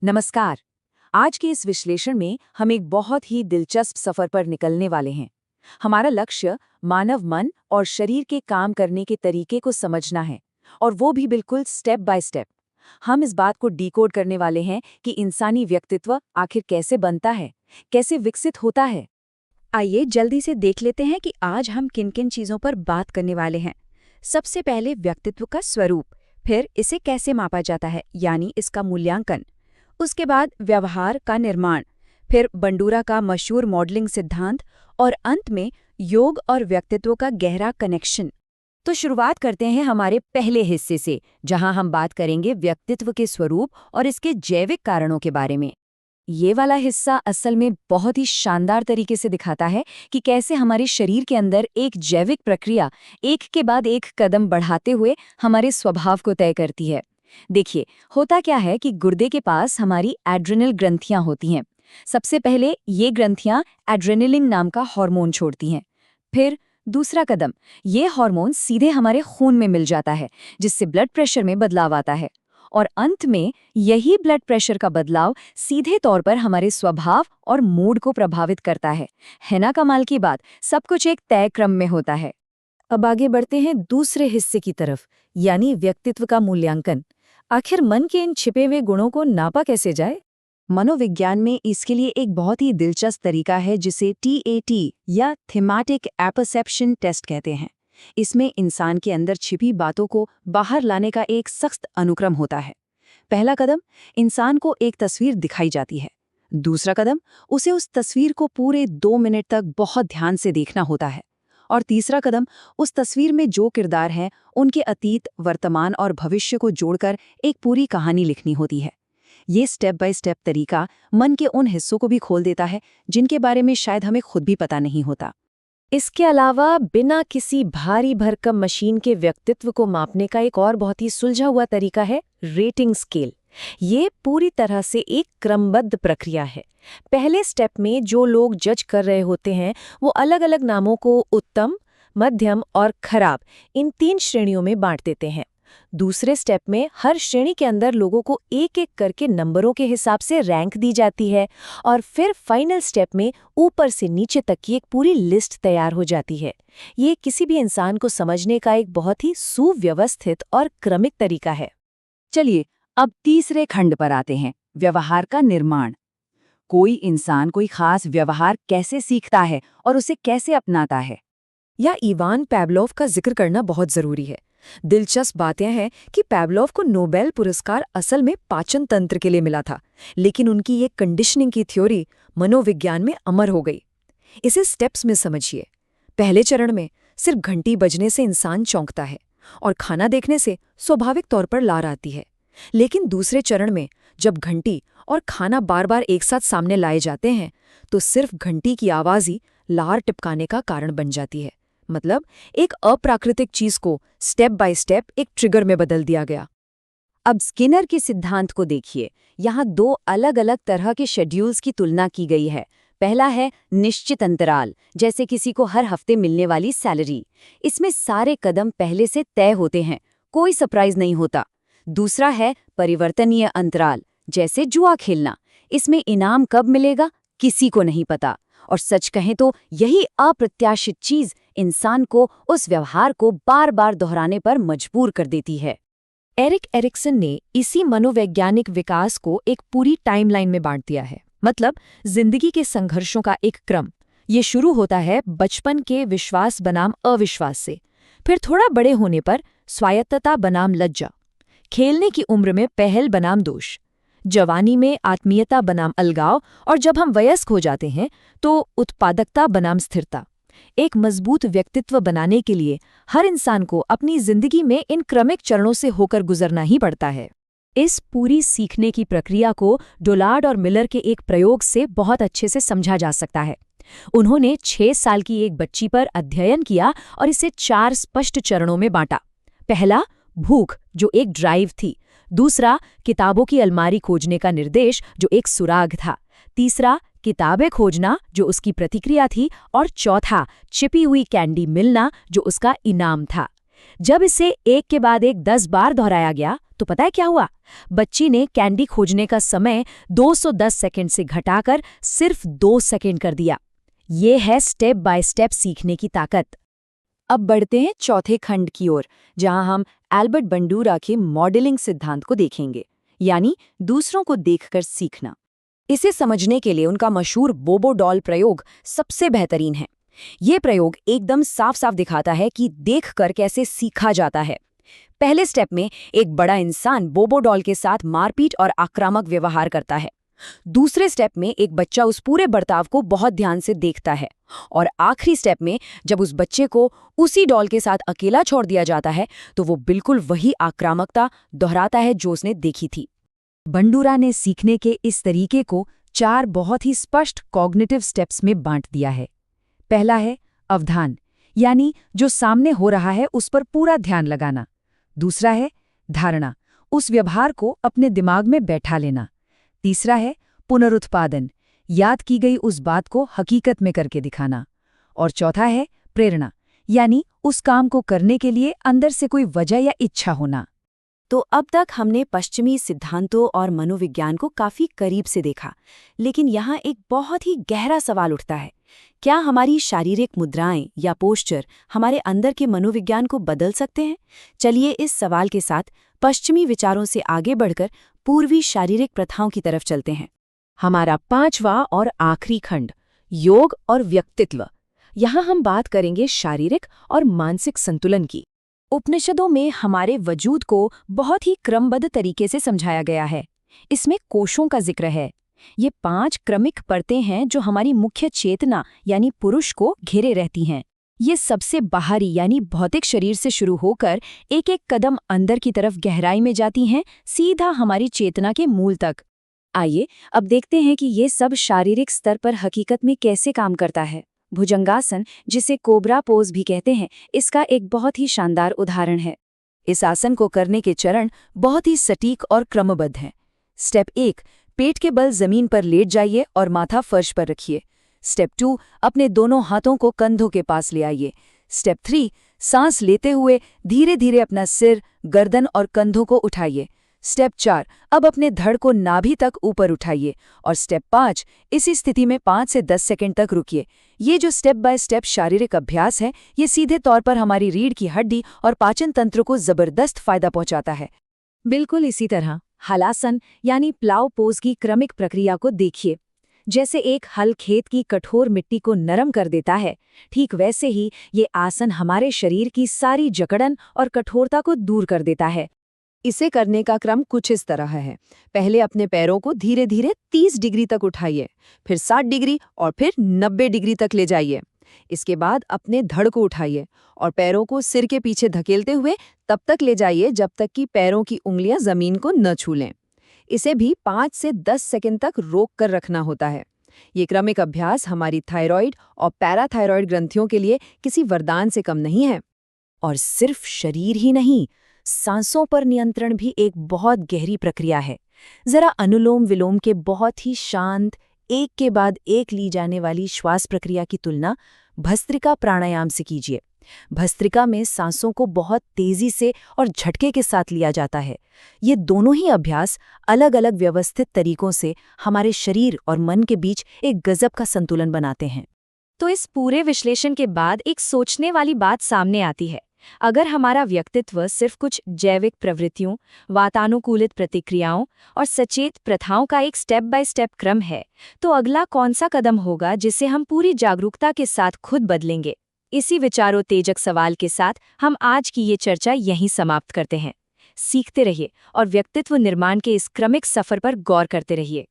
नमस्कार। आज के इस विश्लेषण में हम एक बहुत ही दिलचस्प सफर पर निकलने वाले हैं। हमारा लक्ष्य मानव मन और शरीर के काम करने के तरीके को समझना है, और वो भी बिल्कुल स्टेप बाय स्टेप। हम इस बात को डिकोड करने वाले हैं कि इंसानी व्यक्तित्व आखिर कैसे बनता है, कैसे विकसित होता है। आइए जल्दी से देख लेते हैं कि आज हम किन किन चीजों पर बात करने वाले हैं। सबसे पहले व्यक्तित्व का स्वरूप, फिर इसे कैसे मापा जाता है यानी इसका मूल्यांकन। उसके बाद व्यवहार का निर्माण, फिर बंडूरा का मशहूर मॉडलिंग सिद्धांत और अंत में योग और व्यक्तित्व का गहरा कनेक्शन। तो शुरुआत करते हैं हमारे पहले हिस्से से, जहां हम बात करेंगे व्यक्तित्व के स्वरूप और इसके जैविक कारणों के बारे में। ये वाला हिस्सा असल में बहुत ही शानदार तरीके से दिखाता है कि कैसे हमारे शरीर के अंदर एक जैविक प्रक्रिया एक के बाद एक कदम बढ़ाते हुए हमारे स्वभाव को तय करती है। देखिए, होता क्या है कि गुर्दे के पास हमारी एड्रेनल ग्रंथियां होती हैं। सबसे पहले ये ग्रंथियां एड्रेनलिन नाम का हार्मोन छोड़ती हैं। फिर दूसरा कदम, ये हार्मोन सीधे हमारे खून में मिल जाता है, जिससे ब्लड प्रेशर में बदलाव आता है। और अंत में यही ब्लड प्रेशर का बदलाव सीधे तौर पर हमारे स्वभाव और मूड को प्रभावित करता है ना कमाल की बात। सब कुछ एक तय क्रम में होता है। अब आगे बढ़ते हैं दूसरे हिस्से की तरफ, यानी व्यक्तित्व का मूल्यांकन। आखिर मन के इन छिपे हुए गुणों को नापा कैसे जाए? मनोविज्ञान में इसके लिए एक बहुत ही दिलचस्प तरीका है, जिसे TAT या थीमेटिक एपर्सेप्शन टेस्ट कहते हैं। इसमें इंसान के अंदर छिपी बातों को बाहर लाने का एक सख्त अनुक्रम होता है। पहला कदम, इंसान को एक तस्वीर दिखाई जाती है। दूसरा कदम, उसे उस तस्वीर को पूरे 2 मिनट तक बहुत ध्यान से देखना होता है। और तीसरा कदम, उस तस्वीर में जो किरदार हैं उनके अतीत, वर्तमान और भविष्य को जोड़कर एक पूरी कहानी लिखनी होती है। ये स्टेप बाय स्टेप तरीका मन के उन हिस्सों को भी खोल देता है जिनके बारे में शायद हमें खुद भी पता नहीं होता। इसके अलावा बिना किसी भारी भरकम मशीन के व्यक्तित्व को मापने का एक और बहुत ही सुलझा हुआ तरीका है रेटिंग स्केल। ये पूरी तरह से एक क्रमबद्ध प्रक्रिया है। पहले स्टेप में जो लोग जज कर रहे होते हैं वो अलग अलग नामों को उत्तम, मध्यम और खराब, इन 3 श्रेणियों में बांट देते हैं। दूसरे स्टेप में हर श्रेणी के अंदर लोगों को एक एक करके नंबरों के हिसाब से रैंक दी जाती है, और फिर फाइनल स्टेप में ऊपर से नीचे तक की एक पूरी लिस्ट तैयार हो जाती है। ये किसी भी इंसान को समझने का एक बहुत ही सुव्यवस्थित और क्रमिक तरीका है। चलिए, अब तीसरे खंड पर आते हैं, व्यवहार का निर्माण। कोई इंसान कोई खास व्यवहार कैसे सीखता है और उसे कैसे अपनाता है? या इवान पैवलोव का जिक्र करना बहुत जरूरी है। दिलचस्प बातें हैं कि पैवलोव को नोबेल पुरस्कार असल में पाचन तंत्र के लिए मिला था, लेकिन उनकी ये कंडीशनिंग की थ्योरी मनोविज्ञान में अमर हो गई। इसे स्टेप्स में समझिए। पहले चरण में सिर्फ घंटी बजने से इंसान चौंकता है और खाना देखने से स्वाभाविक तौर पर लार आती है। लेकिन दूसरे चरण में जब घंटी और खाना बार बार एक साथ सामने लाए जाते हैं, तो सिर्फ घंटी की आवाज ही लार टपकाने का कारण बन जाती है। मतलब एक अप्राकृतिक चीज को स्टेप बाय स्टेप एक ट्रिगर में बदल दिया गया। अब स्किनर के सिद्धांत को देखिए। यहाँ 2 अलग अलग तरह के शेड्यूल्स की तुलना की गई है। पहला है निश्चित अंतराल, जैसे किसी को हर हफ्ते मिलने वाली सैलरी। इसमें सारे कदम पहले से तय होते हैं, कोई सरप्राइज नहीं होता। दूसरा है परिवर्तनीय अंतराल, जैसे जुआ खेलना। इसमें इनाम कब मिलेगा किसी को नहीं पता, और सच कहें तो यही अप्रत्याशित चीज इंसान को उस व्यवहार को बार बार दोहराने पर मजबूर कर देती है। एरिक एरिक्सन ने इसी मनोवैज्ञानिक विकास को एक पूरी टाइमलाइन में बांट दिया है। मतलब जिंदगी के संघर्षों का एक क्रम। ये शुरू होता है बचपन के विश्वास बनाम अविश्वास से, फिर थोड़ा बड़े होने पर स्वायत्तता बनाम लज्जा, खेलने की उम्र में पहल बनाम दोष, जवानी में आत्मीयता बनाम अलगाव, और जब हम वयस्क हो जाते हैं तो उत्पादकता बनाम स्थिरता। एक मजबूत व्यक्तित्व बनाने के लिए हर इंसान को अपनी जिंदगी में इन क्रमिक चरणों से होकर गुजरना ही पड़ता है। इस पूरी सीखने की प्रक्रिया को डोलार्ड और मिलर के एक प्रयोग से बहुत अच्छे से समझा जा सकता है। उन्होंने 6 साल की एक बच्ची पर अध्ययन किया और इसे 4 स्पष्ट चरणों में बांटा। पहला, भूख, जो एक ड्राइव थी। दूसरा, किताबों की अलमारी खोजने का निर्देश, जो एक सुराग था। तीसरा, किताबें खोजना, जो उसकी प्रतिक्रिया थी। और चौथा, छिपी हुई कैंडी मिलना, जो उसका इनाम था। जब इसे एक के बाद एक 10 बार दोहराया गया तो पता है क्या हुआ? बच्ची ने कैंडी खोजने का समय 210 सेकंड से घटाकर सिर्फ 2 सेकंड कर दिया। ये है स्टेप बाय स्टेप सीखने की ताकत। अब बढ़ते हैं चौथे खंड की ओर, जहां हम एल्बर्ट बंडूरा के मॉडलिंग सिद्धांत को देखेंगे, यानी दूसरों को देखकर सीखना। इसे समझने के लिए उनका मशहूर बोबो डॉल प्रयोग सबसे बेहतरीन है। ये प्रयोग एकदम साफ साफ दिखाता है कि देखकर कैसे सीखा जाता है। पहले स्टेप में एक बड़ा इंसान बोबो डॉल के साथ मारपीट और आक्रामक व्यवहार करता है। दूसरे स्टेप में एक बच्चा उस पूरे बर्ताव को बहुत ध्यान से देखता है, और आखिरी स्टेप में जब उस बच्चे को उसी डॉल के साथ अकेला छोड़ दिया जाता है तो वो बिल्कुल वही आक्रामकता दोहराता है जो उसने देखी थी। बंडूरा ने सीखने के इस तरीके को 4 बहुत ही स्पष्ट कॉग्निटिव स्टेप्स में बांट दिया है। पहला है अवधान, यानी जो सामने हो रहा है उस पर पूरा ध्यान लगाना। दूसरा है धारणा, उस व्यवहार को अपने दिमाग में बैठा लेना। तीसरा है पुनरुत्पादन, याद की गई उस बात को हकीकत में करके दिखाना। और चौथा है प्रेरणा, यानी उस काम को करने के लिए अंदर से कोई वजह या इच्छा होना। तो अब तक हमने पश्चिमी सिद्धांतों और मनोविज्ञान को काफी करीब से देखा, लेकिन यहाँ एक बहुत ही गहरा सवाल उठता है। क्या हमारी शारीरिक मुद्राएं या पोस्चर हमारे अंदर के मनोविज्ञान को बदल सकते हैं? चलिए इस सवाल के साथ पश्चिमी विचारों से आगे बढ़कर पूर्वी शारीरिक प्रथाओं की तरफ चलते हैं। हमारा 5वां और आखिरी खंड, योग और व्यक्तित्व। यहाँ हम बात करेंगे शारीरिक और मानसिक संतुलन की। उपनिषदों में हमारे वजूद को बहुत ही क्रमबद्ध तरीके से समझाया गया है। इसमें कोशों का जिक्र है। ये 5 क्रमिक परतें हैं जो हमारी मुख्य चेतना यानी पुरुष को घेरे रहती हैं। ये सबसे बाहरी यानी भौतिक शरीर से शुरू होकर एक एक कदम अंदर की तरफ गहराई में जाती हैं, सीधा हमारी चेतना के मूल तक। आइए अब देखते हैं कि ये सब शारीरिक स्तर पर हकीकत में कैसे काम करता है। भुजंगासन, जिसे कोबरा पोज भी कहते हैं, इसका एक बहुत ही शानदार उदाहरण है। इस आसन को करने के चरण बहुत ही सटीक और क्रमबद्ध हैं। स्टेप 1, पेट के बल जमीन पर लेट जाइए और माथा फर्श पर रखिए। स्टेप 2, अपने दोनों हाथों को कंधों के पास ले आइए। स्टेप 3, सांस लेते हुए धीरे धीरे अपना सिर, गर्दन और कंधों को उठाइए। स्टेप 4, अब अपने धड़ को नाभि तक ऊपर उठाइए। और स्टेप 5, इसी स्थिति में 5 से 10 सेकंड तक रुकिए। ये जो स्टेप बाय स्टेप शारीरिक अभ्यास है, ये सीधे तौर पर हमारी रीढ़ की हड्डी और पाचन तंत्र को जबरदस्त फायदा पहुंचाता है। बिल्कुल इसी तरह हलासन यानी प्लाव पोज की क्रमिक प्रक्रिया को देखिए। जैसे एक हल खेत की कठोर मिट्टी को नरम कर देता है, ठीक वैसे ही ये आसन हमारे शरीर की सारी जकड़न और कठोरता को दूर कर देता है। इसे करने का क्रम कुछ इस तरह है। पहले अपने पैरों को धीरे धीरे 30 डिग्री तक उठाइए, फिर 60 डिग्री और फिर 90 डिग्री तक ले जाइए। इसके बाद अपने धड़ को उठाइए और पैरों को सिर के पीछे धकेलते हुए तब तक ले जाइए जब तक कि पैरों की उंगलियां जमीन को न छू लें। इसे भी 5 से 10 सेकंड तक रोक कर रखना होता है। ये क्रमिक अभ्यास हमारी थायराइड और पैराथायराइड ग्रंथियों के लिए किसी वरदान से कम नहीं है। और सिर्फ शरीर ही नहीं, सांसों पर नियंत्रण भी एक बहुत गहरी प्रक्रिया है। जरा अनुलोम विलोम के बहुत ही शांत, एक के बाद एक ली जाने वाली श्वास प्रक्रिया की तुलना भस्त्रिका प्राणायाम से कीजिए। भस्त्रिका में सांसों को बहुत तेजी से और झटके के साथ लिया जाता है। ये दोनों ही अभ्यास अलग अलग व्यवस्थित तरीकों से हमारे शरीर और मन के बीच एक गजब का संतुलन बनाते हैं। तो इस पूरे विश्लेषण के बाद एक सोचने वाली बात सामने आती है। अगर हमारा व्यक्तित्व सिर्फ कुछ जैविक प्रवृत्तियों, वातानुकूलित प्रतिक्रियाओं और सचेत प्रथाओं का एक स्टेप बाय स्टेप क्रम है, तो अगला कौन सा कदम होगा जिसे हम पूरी जागरूकता के साथ खुद बदलेंगे? इसी विचारोत्तेजक सवाल के साथ हम आज की ये चर्चा यहीं समाप्त करते हैं। सीखते रहिए और व्यक्तित्व निर्माण के इस क्रमिक सफर पर गौर करते रहिए।